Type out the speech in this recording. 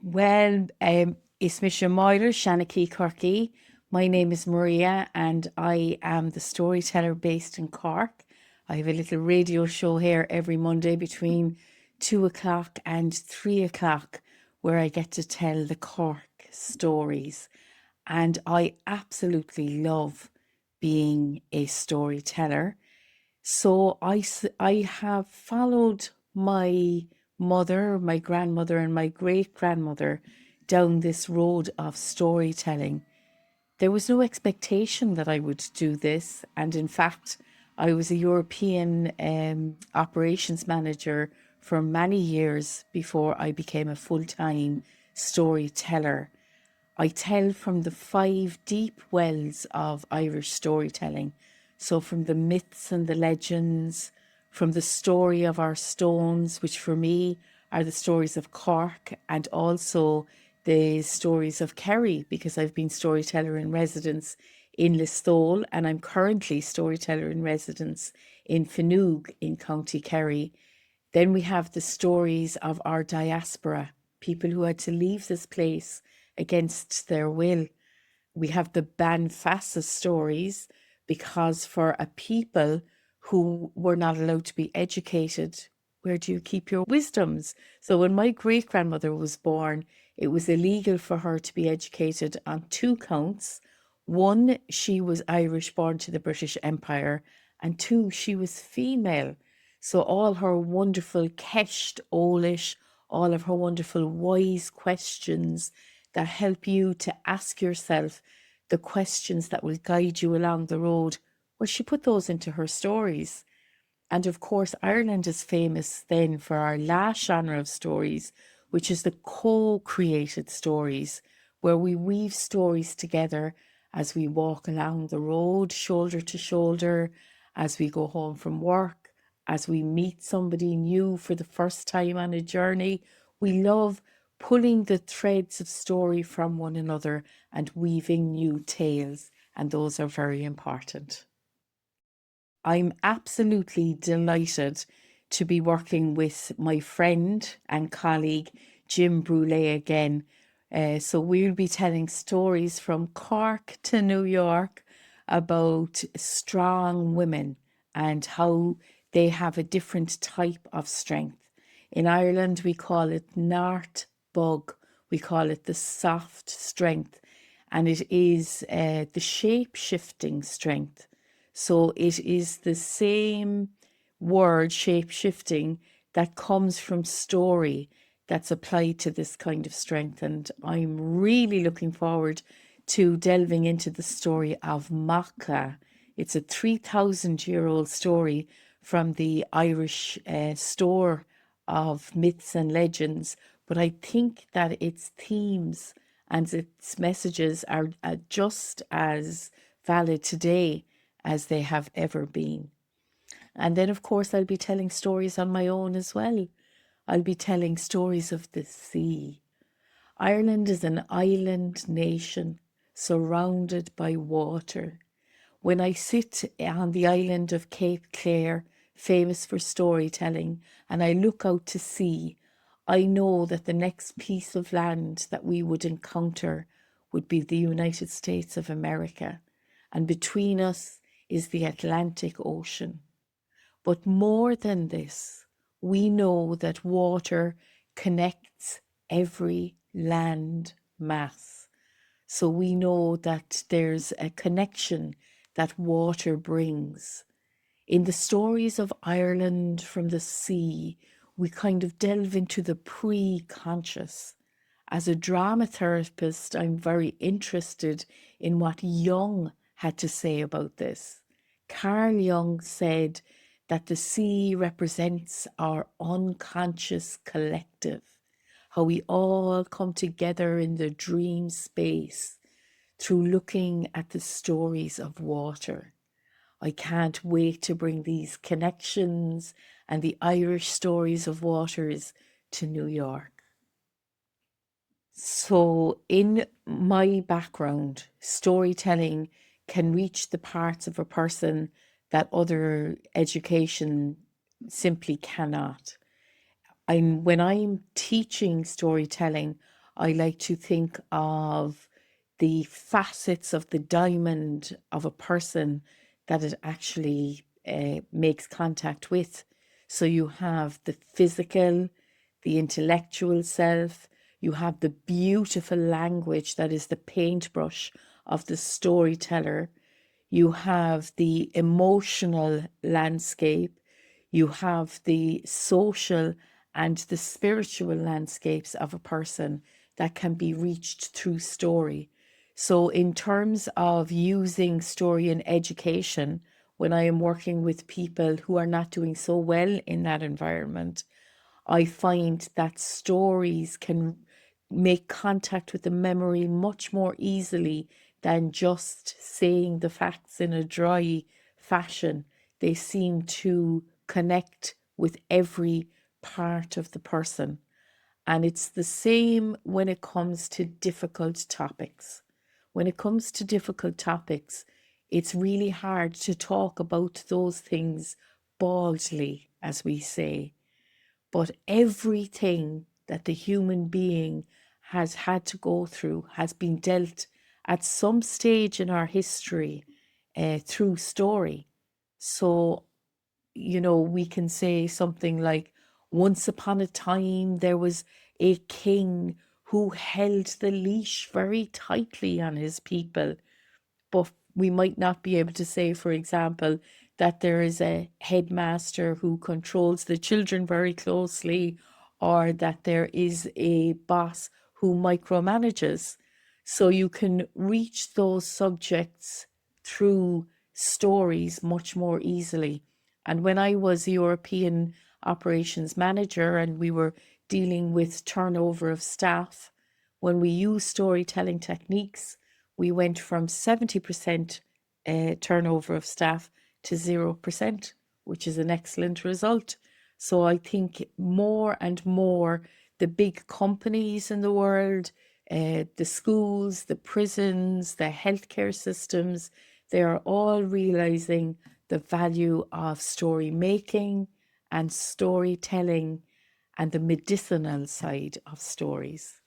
Well, is Misha Moiler, Shanachie Corky. My name is Maria and I am the storyteller based in Cork. I have a little radio show here every Monday between 2 o'clock and 3 o'clock where I get to tell the Cork stories. And I absolutely love being a storyteller. So I have followed my mother, my grandmother, and my great grandmother down this road of storytelling. There was no expectation that I would do this. And in fact, I was a European operations manager for many years before I became a full time storyteller. I tell from the five deep wells of Irish storytelling. So, from the myths and the legends, from the story of our stones, which for me are the stories of Cork, and also the stories of Kerry, because I've been storyteller in residence in Listowel, and I'm currently storyteller in residence in Finoog in County Kerry. Then we have the stories of our diaspora, people who had to leave this place against their will. We have the Banfassa stories, because for a people who were not allowed to be educated, where do you keep your wisdoms? So when my great grandmother was born, it was illegal for her to be educated on two counts. One, she was Irish born to the British Empire, and two, she was female. So all her wonderful kesht Olish, all of her wonderful wise questions that help you to ask yourself the questions that will guide you along the road, well, she put those into her stories. And of course, Ireland is famous then for our last genre of stories, which is the co created stories, where we weave stories together as we walk along the road, shoulder to shoulder, as we go home from work, as we meet somebody new for the first time on a journey. We love pulling the threads of story from one another and weaving new tales, and those are very important. I'm absolutely delighted to be working with my friend and colleague Jim Brulé again. So we'll be telling stories from Cork to New York about strong women and how they have a different type of strength. In Ireland, we call it Nart Bug. We call it the soft strength, and it is the shape shifting strength. So it is the same word, shape shifting, that comes from story that's applied to this kind of strength. And I'm really looking forward to delving into the story of Macha. It's a 3,000-year-old story from the Irish store of myths and legends. But I think that its themes and its messages are just as valid today as they have ever been. And then, of course, I'll be telling stories on my own as well. I'll be telling stories of the sea. Ireland is an island nation surrounded by water. When I sit on the island of Cape Clare, famous for storytelling, and I look out to sea, I know that the next piece of land that we would encounter would be the United States of America. And between us is the Atlantic Ocean. But more than this, we know that water connects every land mass. So we know that there's a connection that water brings. In the stories of Ireland from the sea, we kind of delve into the pre-conscious. As a drama therapist, I'm very interested in what Jung had to say about this. Carl Jung said that the sea represents our unconscious collective, how we all come together in the dream space through looking at the stories of water. I can't wait to bring these connections and the Irish stories of waters to New York. So, in my background, storytelling can reach the parts of a person that other education simply cannot. When I'm teaching storytelling, I like to think of the facets of the diamond of a person that it actually makes contact with. So you have the physical, the intellectual self, you have the beautiful language that is the paintbrush of the storyteller, you have the emotional landscape, you have the social and the spiritual landscapes of a person that can be reached through story. So, in terms of using story in education, when I am working with people who are not doing so well in that environment, I find that stories can make contact with the memory much more easily than just saying the facts in a dry fashion. They seem to connect with every part of the person. And it's the same when it comes to difficult topics. When it comes to difficult topics, it's really hard to talk about those things baldly, as we say. But everything that the human being has had to go through has been dealt at some stage in our history through story. So, we can say something like, once upon a time, there was a king who held the leash very tightly on his people, but we might not be able to say, for example, that there is a headmaster who controls the children very closely, or that there is a boss who micromanages. So you can reach those subjects through stories much more easily. And when I was European operations manager and we were dealing with turnover of staff, when we used storytelling techniques, we went from 70% turnover of staff to 0%, which is an excellent result. So I think more and more the big companies in the world, the schools, the prisons, the healthcare systems, they are all realizing the value of story making and storytelling and the medicinal side of stories.